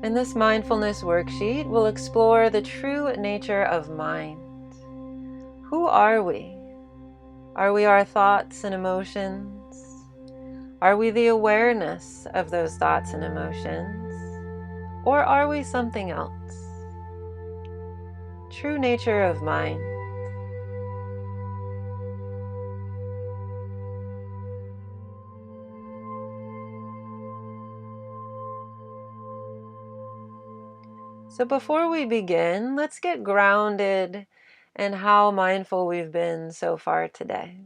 In this mindfulness worksheet, we'll explore the true nature of mind. Who are we? Are we our thoughts and emotions? Are we the awareness of those thoughts and emotions? Or are we something else? True nature of mind. So before we begin, let's get grounded in how mindful we've been so far today.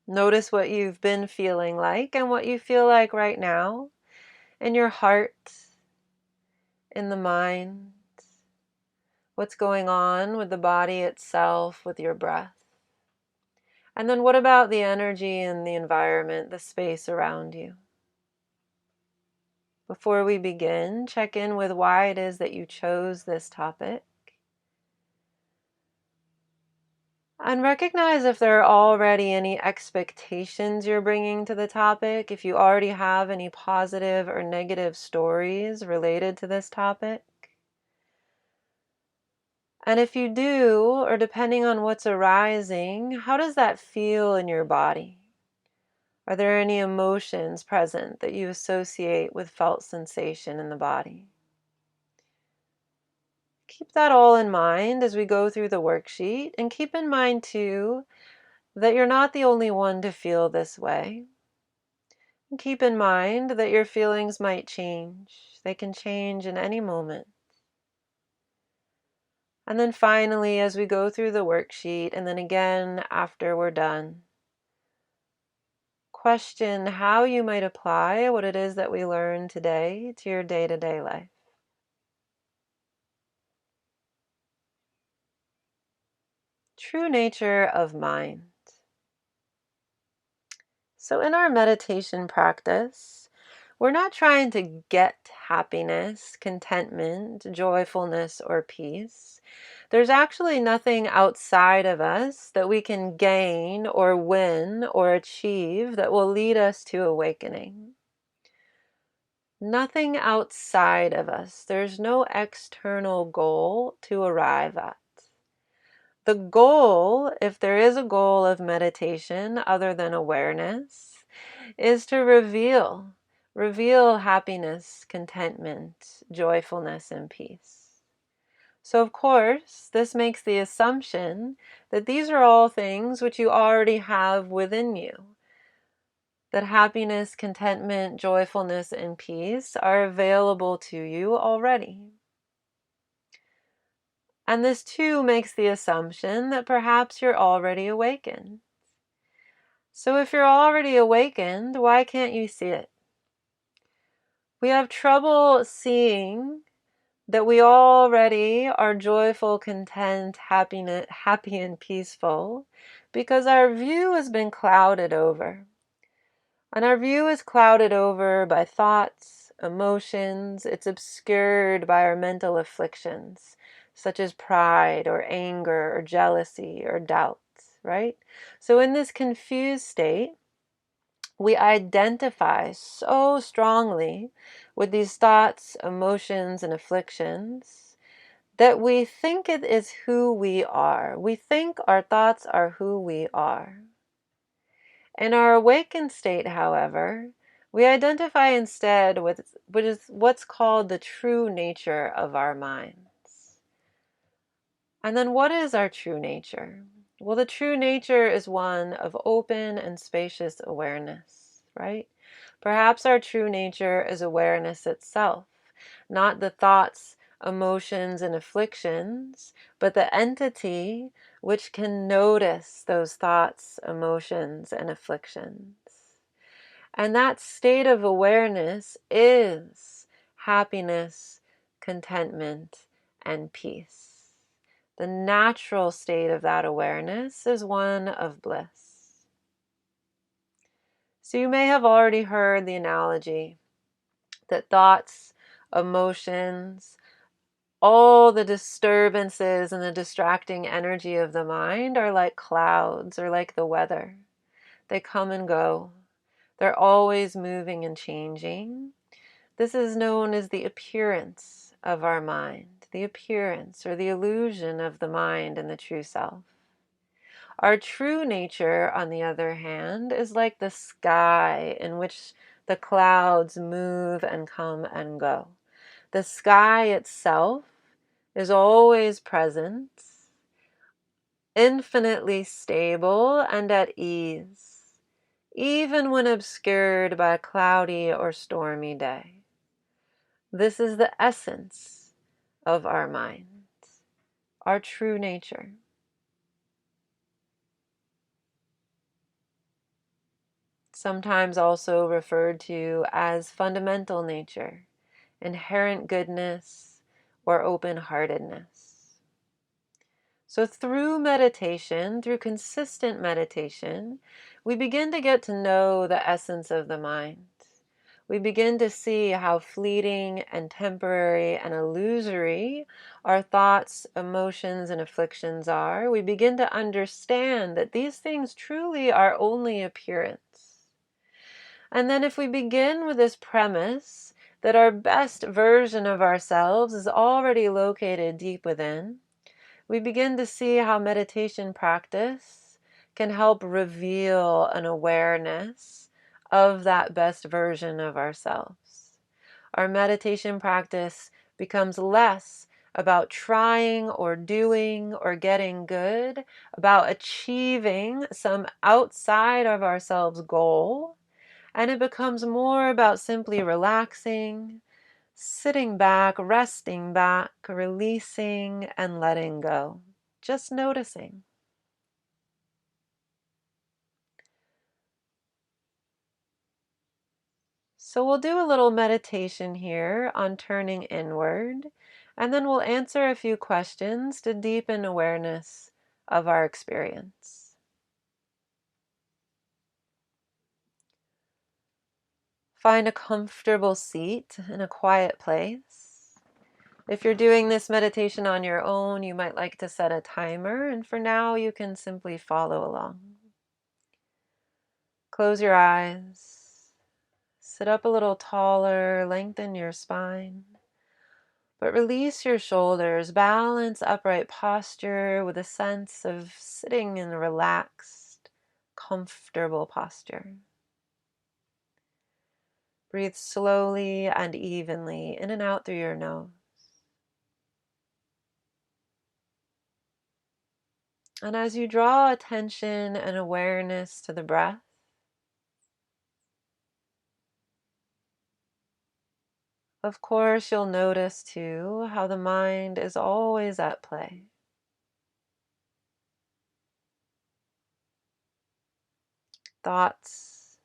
Notice what you've been feeling like and what you feel like right now in your heart, in the mind, what's going on with the body itself, with your breath. And then what about the energy and the environment, the space around you? Before we begin, check in with why it is that you chose this topic. And recognize if there are already any expectations you're bringing to the topic, if you already have any positive or negative stories related to this topic. And if you do, or depending on what's arising, how does that feel in your body? Are there any emotions present that you associate with felt sensation in the body? Keep that all in mind as we go through the worksheet, and keep in mind too that you're not the only one to feel this way. And keep in mind that your feelings might change. They can change in any moment. And then finally, as we go through the worksheet, and then again after we're done, question how you might apply what it is that we learned today to your day-to-day life. True nature of mind. So in our meditation practice, we're not trying to get happiness, contentment, joyfulness, or peace. There's actually nothing outside of us that we can gain or win or achieve that will lead us to awakening. Nothing outside of us. There's no external goal to arrive at. The goal, if there is a goal of meditation other than awareness, is to reveal happiness, contentment, joyfulness, and peace. So of course, this makes the assumption that these are all things which you already have within you. That happiness, contentment, joyfulness, and peace are available to you already. And this too makes the assumption that perhaps you're already awakened. So if you're already awakened, why can't you see it? We have trouble seeing that we already are joyful, content, happy and peaceful because our view has been clouded over. And our view is clouded over by thoughts, emotions. It's obscured by our mental afflictions, such as pride or anger or jealousy or doubt, right? So in this confused state, we identify so strongly with these thoughts, emotions, and afflictions that we think it is who we are. We think our thoughts are who we are. In our awakened state, however, we identify instead with what's called the true nature of our minds. And then what is our true nature? Well, the true nature is one of open and spacious awareness, right? Perhaps our true nature is awareness itself, not the thoughts, emotions, and afflictions, but the entity which can notice those thoughts, emotions, and afflictions. And that state of awareness is happiness, contentment, and peace. The natural state of that awareness is one of bliss. So you may have already heard the analogy that thoughts, emotions, all the disturbances and the distracting energy of the mind are like clouds or like the weather. They come and go. They're always moving and changing. This is known as the appearance of our mind, the appearance or the illusion of the mind and the true self. Our true nature, on the other hand, is like the sky in which the clouds move and come and go. The sky itself is always present, infinitely stable and at ease, even when obscured by a cloudy or stormy day. This is the essence of our mind, our true nature. Sometimes also referred to as fundamental nature, inherent goodness, or open-heartedness. So through meditation, through consistent meditation, we begin to get to know the essence of the mind. We begin to see how fleeting and temporary and illusory our thoughts, emotions, and afflictions are. We begin to understand that these things truly are only appearance. And then if we begin with this premise that our best version of ourselves is already located deep within, we begin to see how meditation practice can help reveal an awareness of that best version of ourselves. Our meditation practice becomes less about trying or doing or getting good, about achieving some outside of ourselves goal, and it becomes more about simply relaxing, sitting back, resting back, releasing, and letting go. Just noticing. So we'll do a little meditation here on turning inward, and then we'll answer a few questions to deepen awareness of our experience. Find a comfortable seat in a quiet place. If you're doing this meditation on your own, you might like to set a timer, and for now you can simply follow along. Close your eyes. Sit up a little taller, lengthen your spine, but release your shoulders. Balance upright posture with a sense of sitting in a relaxed, comfortable posture. Breathe slowly and evenly in and out through your nose. And as you draw attention and awareness to the breath, of course, you'll notice too how the mind is always at play. Thoughts,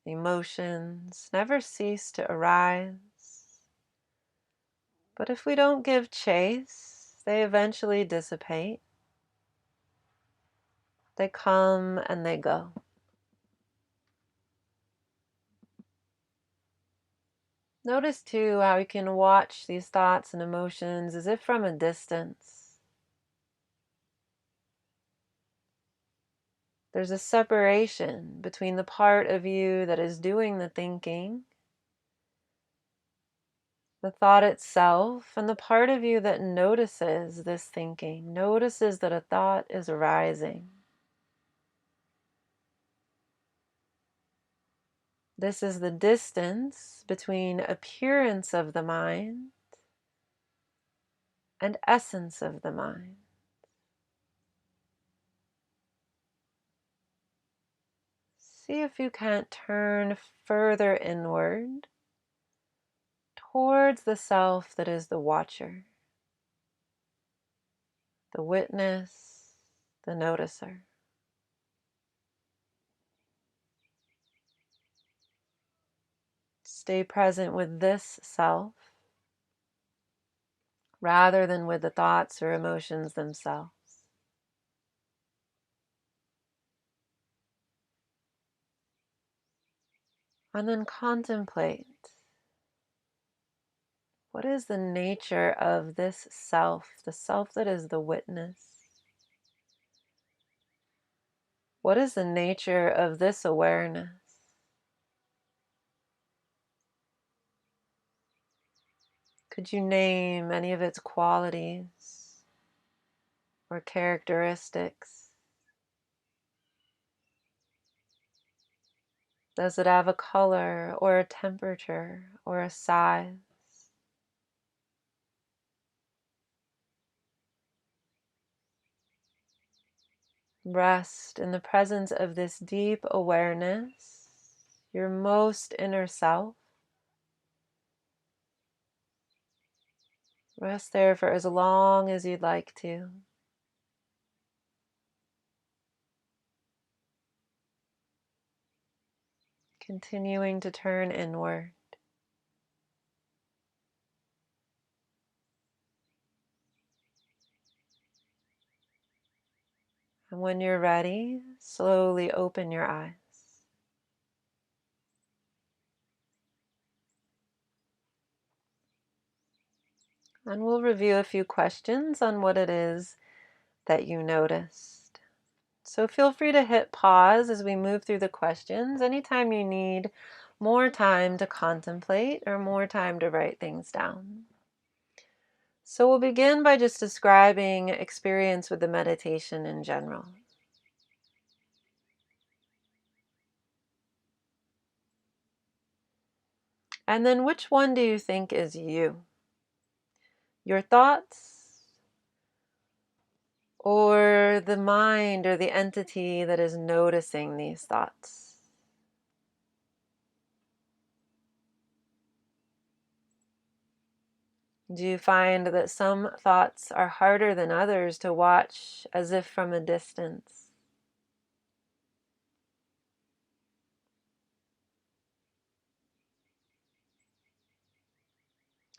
emotions never cease to arise. But if we don't give chase, they eventually dissipate. They come and they go. Notice too how you can watch these thoughts and emotions as if from a distance. There's a separation between the part of you that is doing the thinking, the thought itself, and the part of you that notices this thinking, notices that a thought is arising. This is the distance between appearance of the mind and essence of the mind. See if you can't turn further inward towards the self that is the watcher, the witness, the noticer. Stay present with this self rather than with the thoughts or emotions themselves. And then contemplate, what is the nature of this self, the self that is the witness? What is the nature of this awareness? Could you name any of its qualities or characteristics? Does it have a color or a temperature or a size? Rest in the presence of this deep awareness, your most inner self. Rest there for as long as you'd like to. Continuing to turn inward. And when you're ready, slowly open your eyes. And we'll review a few questions on what it is that you noticed. So feel free to hit pause as we move through the questions anytime you need more time to contemplate or more time to write things down. So we'll begin by just describing experience with the meditation in general. And then which one do you think is you? Your thoughts or the mind or the entity that is noticing these thoughts? Do you find that some thoughts are harder than others to watch as if from a distance?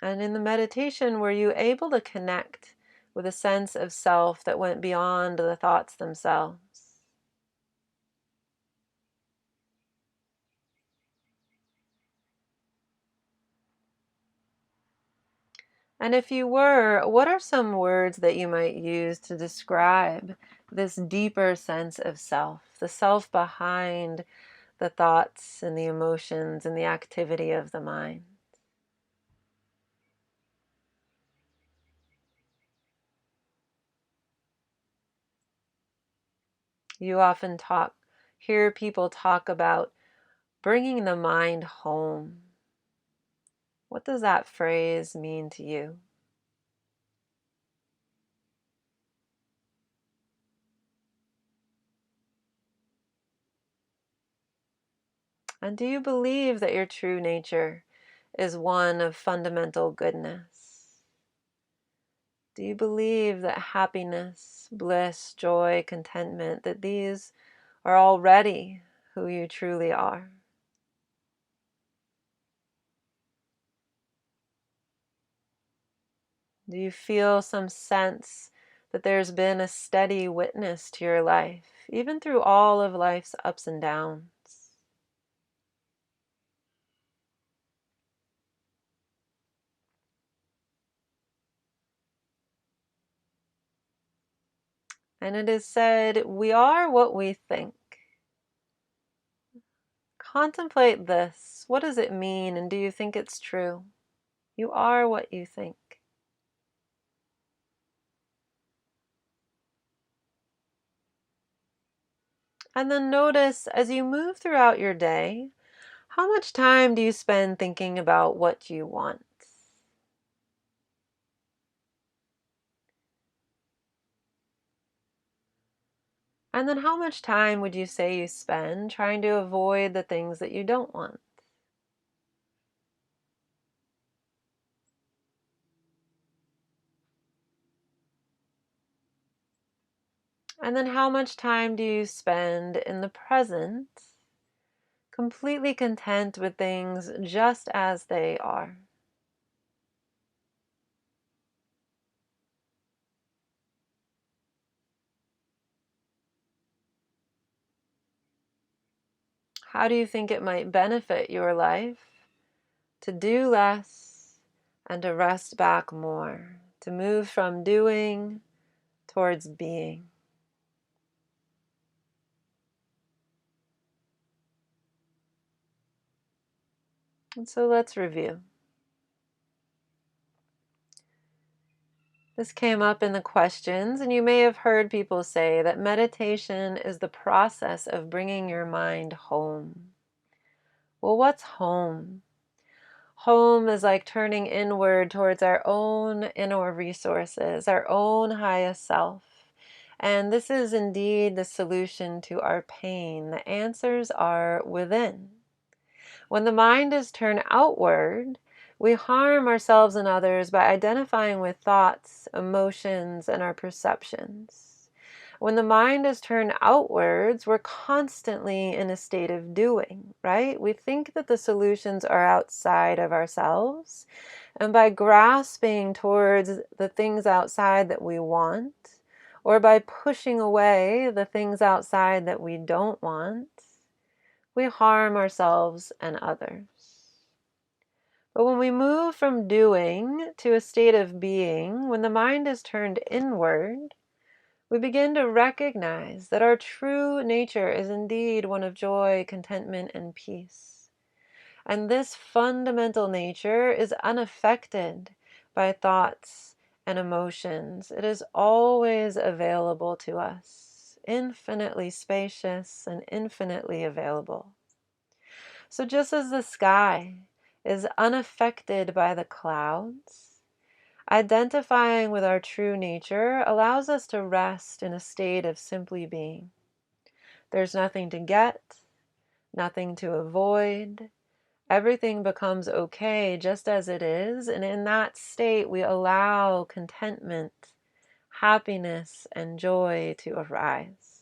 And in the meditation, were you able to connect with a sense of self that went beyond the thoughts themselves? And if you were, what are some words that you might use to describe this deeper sense of self, the self behind the thoughts and the emotions and the activity of the mind? You often hear people talk about bringing the mind home. What does that phrase mean to you? And do you believe that your true nature is one of fundamental goodness? Do you believe that happiness, bliss, joy, contentment, that these are already who you truly are? Do you feel some sense that there's been a steady witness to your life, even through all of life's ups and downs? And it is said, we are what we think. Contemplate this. What does it mean, and do you think it's true? You are what you think. And then notice as you move throughout your day, how much time do you spend thinking about what you want? And then how much time would you say you spend trying to avoid the things that you don't want? And then how much time do you spend in the present, completely content with things just as they are? How do you think it might benefit your life to do less and to rest back more, to move from doing towards being? And so let's review. This came up in the questions, and you may have heard people say that meditation is the process of bringing your mind home. Well, what's home? Home is like turning inward towards our own inner resources, our own highest self. And this is indeed the solution to our pain. The answers are within. When the mind is turned outward, we harm ourselves and others by identifying with thoughts, emotions, and our perceptions. When the mind is turned outwards, we're constantly in a state of doing, right? We think that the solutions are outside of ourselves, and by grasping towards the things outside that we want, or by pushing away the things outside that we don't want, we harm ourselves and others. But when we move from doing to a state of being, when the mind is turned inward, we begin to recognize that our true nature is indeed one of joy, contentment, and peace. And this fundamental nature is unaffected by thoughts and emotions. It is always available to us, infinitely spacious and infinitely available. So just as the sky is unaffected by the clouds, identifying with our true nature allows us to rest in a state of simply being. There's nothing to get, nothing to avoid. Everything becomes okay just as it is, and in that state we allow contentment, happiness, and joy to arise.